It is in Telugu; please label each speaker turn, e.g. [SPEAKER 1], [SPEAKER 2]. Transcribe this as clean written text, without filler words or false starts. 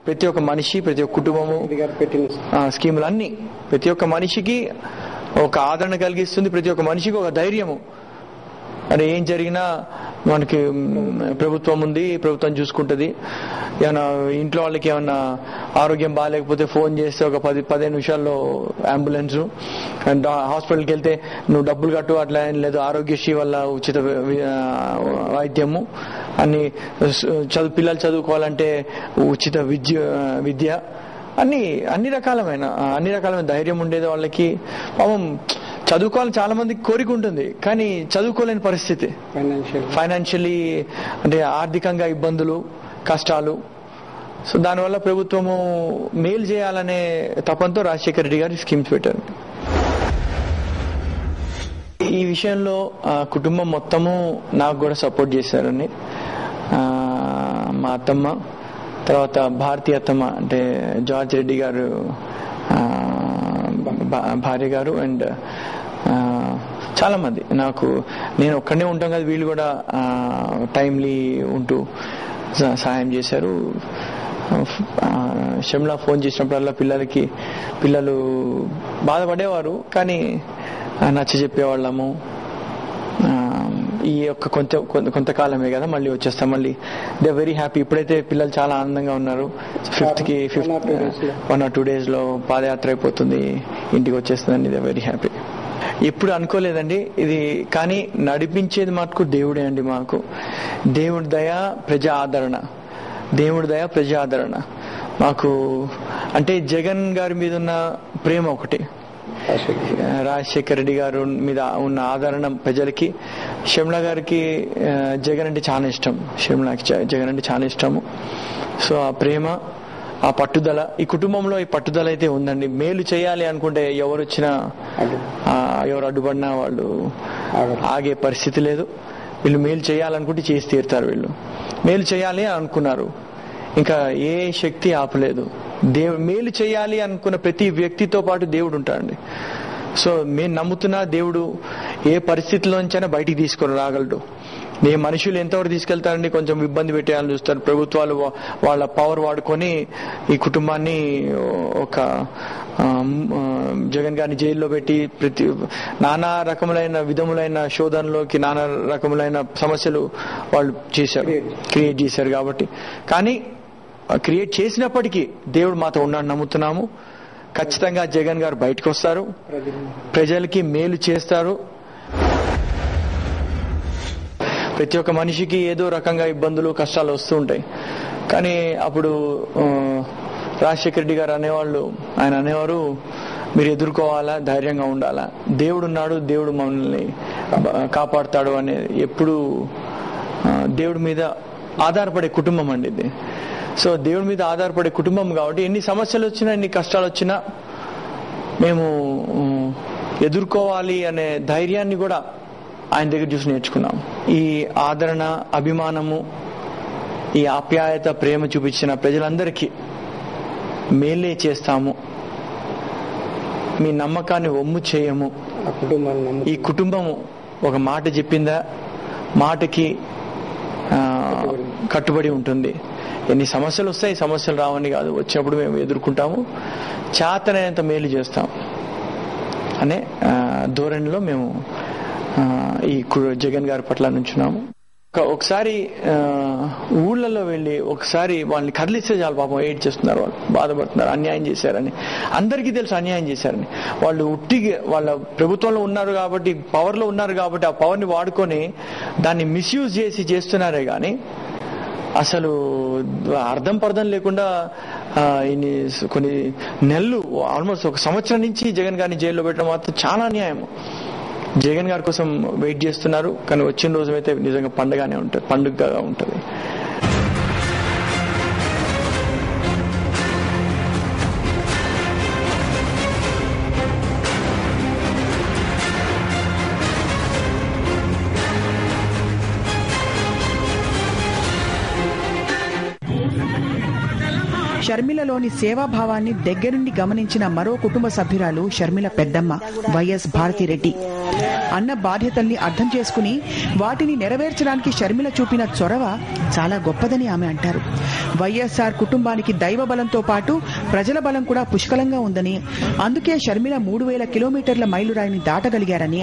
[SPEAKER 1] ప్రతి ఒక్క మనిషి, ప్రతి ఒక్క కుటుంబము స్కీములు అన్ని ప్రతి ఒక్క మనిషికి ఒక ఆదరణ కలిగిస్తుంది, ప్రతి ఒక్క మనిషికి ఒక ధైర్యము. అరే ఏం జరిగినా మనకి ప్రభుత్వం ఉంది, ప్రభుత్వం చూసుకుంటుంది. ఏమన్నా ఇంట్లో వాళ్ళకి ఏమన్నా ఆరోగ్యం బాగాలేకపోతే ఫోన్ చేస్తే ఒక 10-15 నిమిషాల్లో అంబులెన్స్, హాస్పిటల్కి వెళ్తే నువ్వు డబ్బులు కట్టు అట్లా ఏం లేదు, ఆరోగ్యశ్రీ వల్ల ఉచిత వైద్యము, పిల్లలు చదువుకోవాలంటే ఉచిత విద్య, అన్ని రకాలమైన ధైర్యం ఉండేది వాళ్ళకి. పాపం చదువుకోవాలని చాలా మందికి కోరిక ఉంటుంది, కానీ చదువుకోలేని పరిస్థితి, ఫైనాన్షియలీ అంటే ఆర్థికంగా ఇబ్బందులు, కష్టాలు. సో దానివల్ల ప్రభుత్వము మేలు చేయాలనే తపంతో రాజశేఖర రెడ్డి గారు స్కీమ్స్ పెట్టారు. ఈ విషయంలో కుటుంబం మొత్తము నాకు కూడా సపోర్ట్ చేశారని, మా అత్తమ్మ, తర్వాత భారతీయ అత్తమ్మ అంటే జార్జ్ రెడ్డి గారు భార్య గారు, అండ్ చాలా మంది నేను ఒక్కడనే ఉంటాం కదా, వీళ్ళు కూడా టైమ్లీ ఉంటూ సహాయం చేశారు. షమ్లా ఫోన్ చేసినప్పుడల్లా పిల్లలు బాధపడేవారు, కానీ నచ్చ చెప్పేవాళ్ళము. ఈ యొక్క కొంతకాలమే కదా, మళ్ళీ వచ్చేస్తాం, మళ్ళీ దే వెరీ హ్యాపీ. ఇప్పుడైతే పిల్లలు చాలా ఆనందంగా ఉన్నారు. 5th 1 or 2 days లో పాదయాత్ర అయిపోతుంది, ఇంటికి వచ్చేస్తుందండి. They very happy. ఎప్పుడు అనుకోలేదండి ఇది, కానీ నడిపించేది మటుకు దేవుడే అండి. మాకు దేవుడి దయ, ప్రజా ఆదరణ మాకు అంటే జగన్ గారి మీద ఉన్న ప్రేమ ఒకటి, రాజశేఖర రెడ్డి గారు మీద ఉన్న ఆదరణ ప్రజలకి. షమ్లా గారికి జగన్ అంటే చాలా ఇష్టం, జగన్ అంటే చాలా ఇష్టము. సో ఆ ప్రేమ, ఆ పట్టుదల, ఈ కుటుంబంలో ఈ పట్టుదల అయితే ఉందండి. మేలు చేయాలి అనుకుంటే ఎవరు అడ్డుపడినా వాళ్ళు ఆగే పరిస్థితి లేదు. వీళ్ళు మేలు చేయాలనుకుంటే చేసి తీరుతారు. వీళ్ళు మేలు చేయాలి అనుకున్నారు, ఇంకా ఏ శక్తి ఆపలేదు. మేలు చేయాలి అనుకున్న ప్రతి వ్యక్తితో పాటు దేవుడు ఉంటాడండి. సో మేము నమ్ముతున్నా దేవుడు ఏ పరిస్థితిలోంచైనా బయటికి తీసుకొని రాగలడు. మనుషులు ఎంతవరకు తీసుకెళ్తారండి, కొంచెం ఇబ్బంది పెట్టేయాలని చూస్తారు. ప్రభుత్వాలు వాళ్ళ పవర్ వాడుకొని ఈ కుటుంబాన్ని ఒక జగన్ గారిని జైల్లో పెట్టి నానా రకములైన విధములైన శోధనలోకి, నానా రకములైన సమస్యలు వాళ్ళు క్రియేట్ చేశారు. కాబట్టి కానీ క్రియేట్ చేసినప్పటికీ దేవుడు మాతో ఉన్నాడు నమ్ముతున్నాము. ఖచ్చితంగా జగన్ గారు బయటకు వస్తారు, ప్రజలకి మేలు చేస్తారు. ప్రతి ఒక్క మనిషికి ఏదో రకంగా ఇబ్బందులు, కష్టాలు వస్తూ ఉంటాయి. కానీ అప్పుడు రాజశేఖర రెడ్డి గారు ఆయన అనేవారు, మీరు ఎదుర్కోవాలా, ధైర్యంగా ఉండాలా, దేవుడు ఉన్నాడు, దేవుడు మనల్ని కాపాడుతాడు అనేది. ఎప్పుడు దేవుడి మీద ఆధారపడే కుటుంబం అండి ఇది. సో దేవుడి మీద ఆధారపడే కుటుంబం కాబట్టి ఎన్ని సమస్యలు వచ్చినా, ఎన్ని కష్టాలు వచ్చినా మేము ఎదుర్కోవాలి అనే ధైర్యాన్ని కూడా ఆయన దగ్గర చూసి నేర్చుకున్నాం. ఈ ఆదరణ, అభిమానము, ఈ ఆప్యాయత, ప్రేమ చూపించిన ప్రజలందరికీ మేలే చేస్తాము, మీ నమ్మకాన్ని ఒమ్ము చేయము. ఈ కుటుంబము ఒక మాట చెప్పిందా, మాటకి కట్టుబడి ఉంటుంది. ఎన్ని సమస్యలు వస్తాయి, సమస్యలు రావని కాదు, వచ్చినప్పుడు మేము ఎదుర్కొంటాము, చేతనైనంత మేలు చేస్తాం అనే ధోరణిలో మేము ఈ జగన్ గారి పట్ల నుంచున్నాము. ఒకసారి ఊళ్ళల్లో వెళ్ళి ఒకసారి వాళ్ళని కదిలిస్తే చాలు, పాపం ఏడ్ చేస్తున్నారు, వాళ్ళు బాధపడుతున్నారు, అన్యాయం చేశారని. అందరికీ తెలుసు అన్యాయం చేశారని. వాళ్ళు వాళ్ళ ప్రభుత్వంలో ఉన్నారు కాబట్టి, పవర్లో ఉన్నారు కాబట్టి, ఆ పవర్ని వాడుకొని దాన్ని మిస్యూజ్ చేస్తున్నారే కానీ అసలు అర్థం పర్థం లేకుండా కొన్ని నెలలు, ఆల్మోస్ట్ 1 సంవత్సరం నుంచి జగన్ గారిని జైల్లో పెట్టడం మాత్రం చాలా అన్యాయం. జగన్ గారి కోసం వెయిట్ చేస్తున్నారు, కానీ వచ్చిన రోజు అయితే నిజంగా పండుగగా ఉంటుంది.
[SPEAKER 2] షర్మిలలోని సేవాభావాన్ని దగ్గరుండి గమనించిన మరో కుటుంబ సభ్యురాలు షర్మిల పెద్దమ్మ వైఎస్ భారతిరెడ్డి. అన్న బాధ్యతల్ని అర్థం చేసుకుని వాటిని నెరవేర్చడానికి షర్మిల చూపిన చొరవ చాలా గొప్పదని ఆమె అంటారు. వైఎస్ఆర్ కుటుంబానికి దైవ బలంతో పాటు ప్రజల బలం కూడా పుష్కలంగా ఉందని, అందుకే షర్మిల 3000 కిలోమీటర్ల మైలురాయిని దాటగలిగారని